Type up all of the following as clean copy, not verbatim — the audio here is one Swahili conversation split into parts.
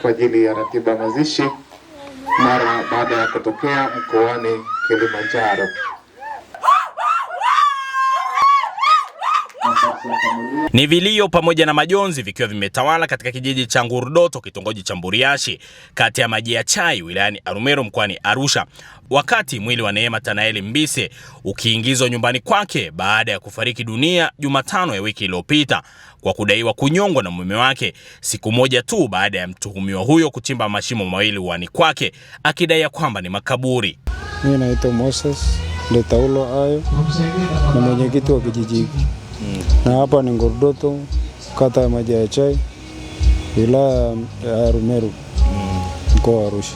kwa ajili ya ratiba mazishi mara baada ya kutokea mkoani Kilimanjaro. Ni vilio pamoja na majonzi vikiwa vimetawala katika kijiji cha Ngurdoto, kitongoji cha Mburiashi, kati ya Maji ya Chai wilayani Arumeru mkoani Arusha, wakati mwili wa Neema Tanaeli Mbise ukiingizwa nyumbani kwake baada ya kufariki dunia Jumatano ya wiki iliyopita kwa kudaiwa kunyongwa na mume wake, siku moja tu baada ya mtuhumiwa huyo kuchimba mashimo mawili uani kwake akidai kwamba ni makaburi. Mimi naitwa Moses Letaulo Ayo, na mwenyekiti wa kijiji. Na hapa ni Ngurdoto, kata ya Maji ya Chai, wilaya ya Arumeru, mkoa wa Arusha.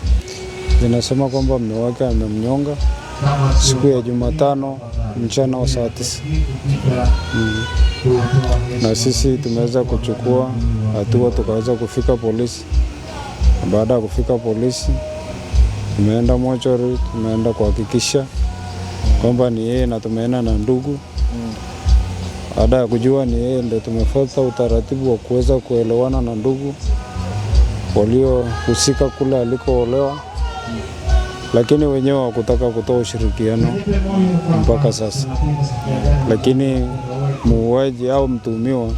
Zinasema kwamba mume wake amemnyonga siku ya Jumatano mchana wa saa 9. Na sisi tumeweza kuchukua hatua, tukaweza kufika polisi. Baada ya kufika polisi, tumeenda mochari, tumeenda kuhakikisha kwamba ni yeye, na tumeenda na ndugu. Baada ya kujua ni yeye, ndio tumefuata utaratibu wa kuweza kuelewana na ndugu waliohusika kule alikoolewa, lakini wenyewe hawakutaka kutoa ushirikiano mpaka sasa. Lakini muuaji au mtuhumiwa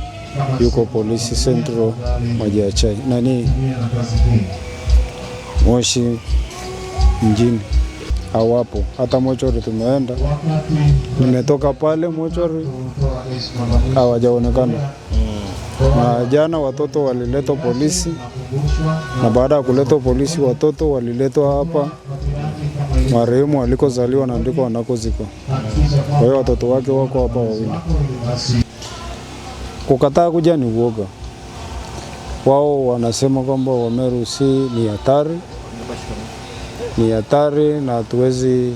yuko polisi Central Maji ya Chai, Moshi mjini. Hawapo. Hata mochori tumeenda, nimetoka pale mochori hawajaonekana. Na jana watoto waliletwa polisi, na baada ya kuletwa polisi watoto waliletwa hapa marehemu alikozaliwa na ndiko wanakozikwa. Kwa hiyo watoto wake wako hapa wawili. Kukataa kuja ni uoga. Wao wanasema kwamba Arumeru si ni hatari na hatuwezi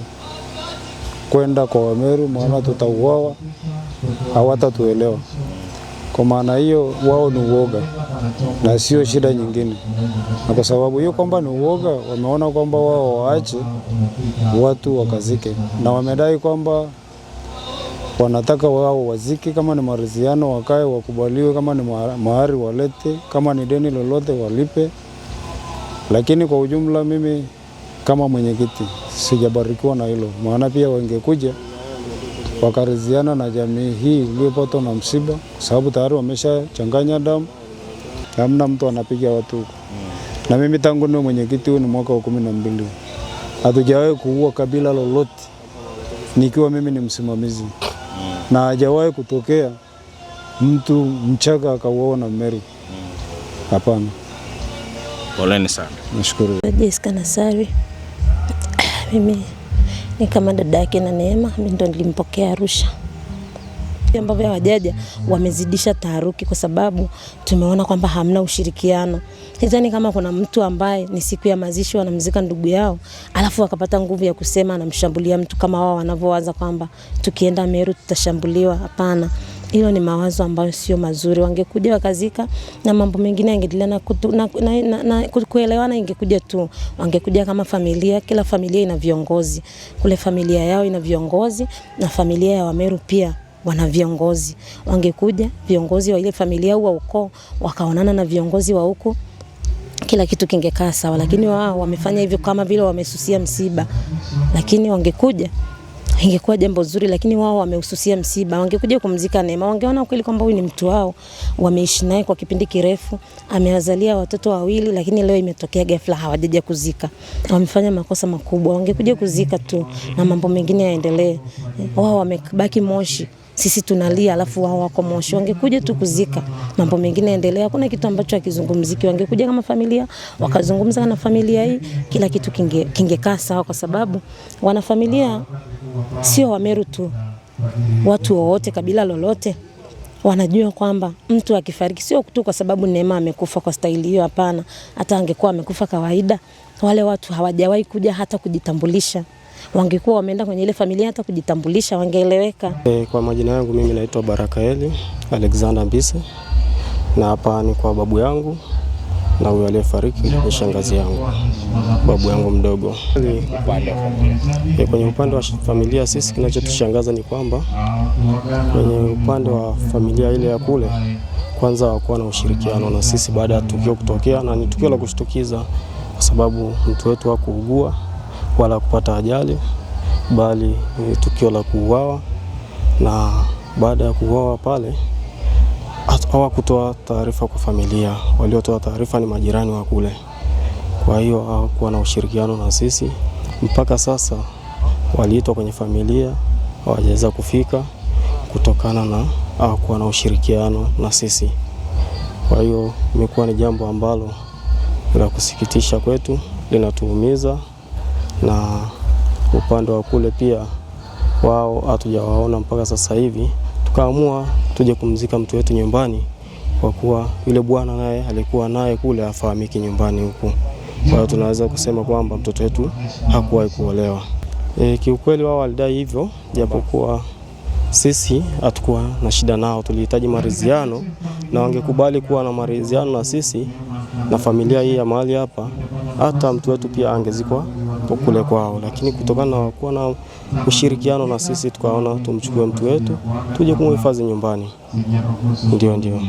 kwenda kwa Arumeru maana tutauawa, hawatatuelewa. Kwa maana hiyo wao ni uoga na sio shida nyingine. Na kwa sababu hiyo kwamba ni uoga, wameona kwamba wao waache watu wakazike, na wamedai kwamba wanataka wao wazike, kama ni maridhiano wakae wakubaliwe, kama ni mahari walete, kama ni deni lolote walipe. Lakini kwa ujumla mimi kama mwenyekiti sijabarikiwa na hilo, maana pia wangekuja wakaridhiana na jamii hii iliyopatwa na msiba, sababu tayari wameshachanganya damu, hamna mtu anapiga watu huko. Na mimi tangu ni mwenyekiti huu ni mwaka wa 12. Hatujawahi kuua kabila lolote nikiwa mimi ni msimamizi. Na hajawahi kutokea mtu Mchaga akauawa na Meru. Hapana. Poleni sana. Nashukuru. Jessica Nasari. Mimi ni kama dada yake na Neema, mimi ndo nilimpokea Arusha. Ambavyo hawajaja wamezidisha taharuki kwa sababu tumeona kwamba hamna ushirikiano. Sidhani kama kuna mtu ambaye ni siku ya mazishi wanamzika ndugu yao, alafu akapata nguvu ya kusema anamshambulia mtu kama wao wanavyowaza kwamba tukienda Meru tutashambuliwa. Hapana. Hilo ni mawazo ambayo sio mazuri. Wangekuja wakazika na mambo mengine yangeendelea na kuelewana ingekuja tu. Wangekuja kama familia, kila familia ina viongozi. Kule familia yao ina viongozi na familia ya Arumeru pia wana viongozi. Wangekuja viongozi wa ile familia au ukoo wakaonana na viongozi wa huko, kila kitu kingekaa sawa. Lakini wao wamefanya hivyo kama vile wamesusia msiba. Lakini wangekuja ingekuwa jambo zuri, lakini wao wamehususia msiba. Wangekuja kumzika Neema, wangeona kweli kwamba huyu ni mtu wao, wameishi naye kwa kipindi kirefu, amewazalia watoto wawili, lakini leo imetokea ghafla hawajaja kuzika. Wamefanya makosa makubwa. Wangekuja kuzika tu na mambo mengine yaendelee. Wao wamebaki Moshi, sisi tunalia, alafu wao wako Moshi. Wangekuja tu kuzika, mambo mengine yaendelee. Hakuna kitu ambacho hakizungumziki. Wangekuja kama familia, wakazungumza na familia hii, kila kitu kingekaa sawa, kwa sababu wana familia sio Arumeru tu. Watu wote, kabila lolote wanajua kwamba mtu akifariki sio tu kwa sababu Neema amekufa kwa staili hiyo, hapana. Hata angekuwa amekufa kawaida, wale watu hawajawahi kuja hata kujitambulisha. Wangekuwa wameenda kwenye ile familia hata kujitambulisha, wangeeleweka. Kwa majina yangu mimi naitwa Barakaeli Alexander Mbise, na hapa ni kwa babu yangu, na huyo aliyefariki ni shangazi yangu, babu yangu mdogo. Kwenye upande wa familia sisi, kinachotushangaza ni kwamba kwenye upande wa familia ile ya kule kwanza hawakuwa na ushirikiano na sisi baada ya tukio kutokea, na ni tukio la kushtukiza kwa sababu mtu wetu hakuugua wala kupata ajali, bali ni tukio la kuuawa. Na baada ya kuuawa pale hawakutoa taarifa kwa familia, waliotoa taarifa ni majirani wa kule. Kwa hiyo hawakuwa na ushirikiano na sisi. Mpaka sasa waliitwa kwenye familia, hawajaweza kufika kutokana na hawakuwa na ushirikiano na sisi. Kwa hiyo imekuwa ni jambo ambalo la kusikitisha kwetu, linatuumiza, na upande wa kule pia wao hatujawaona mpaka sasa hivi. Tukaamua tuje kumzika mtu wetu nyumbani kwa kuwa yule bwana naye alikuwa naye kule afahamiki nyumbani huku. Kwa hiyo tunaweza kusema kwamba mtoto wetu hakuwahi kuolewa. Kiukweli wao walidai hivyo, japokuwa sisi hatukuwa na shida nao, tulihitaji maridhiano, na wangekubali kuwa na maridhiano na sisi na familia hii ya mahali hapa, hata mtu wetu pia angezikwa kule kwao. Lakini kutokana na kuwa na ushirikiano na sisi, tukaona tumchukue mtu wetu tuje kumhifadhi nyumbani. Ndio.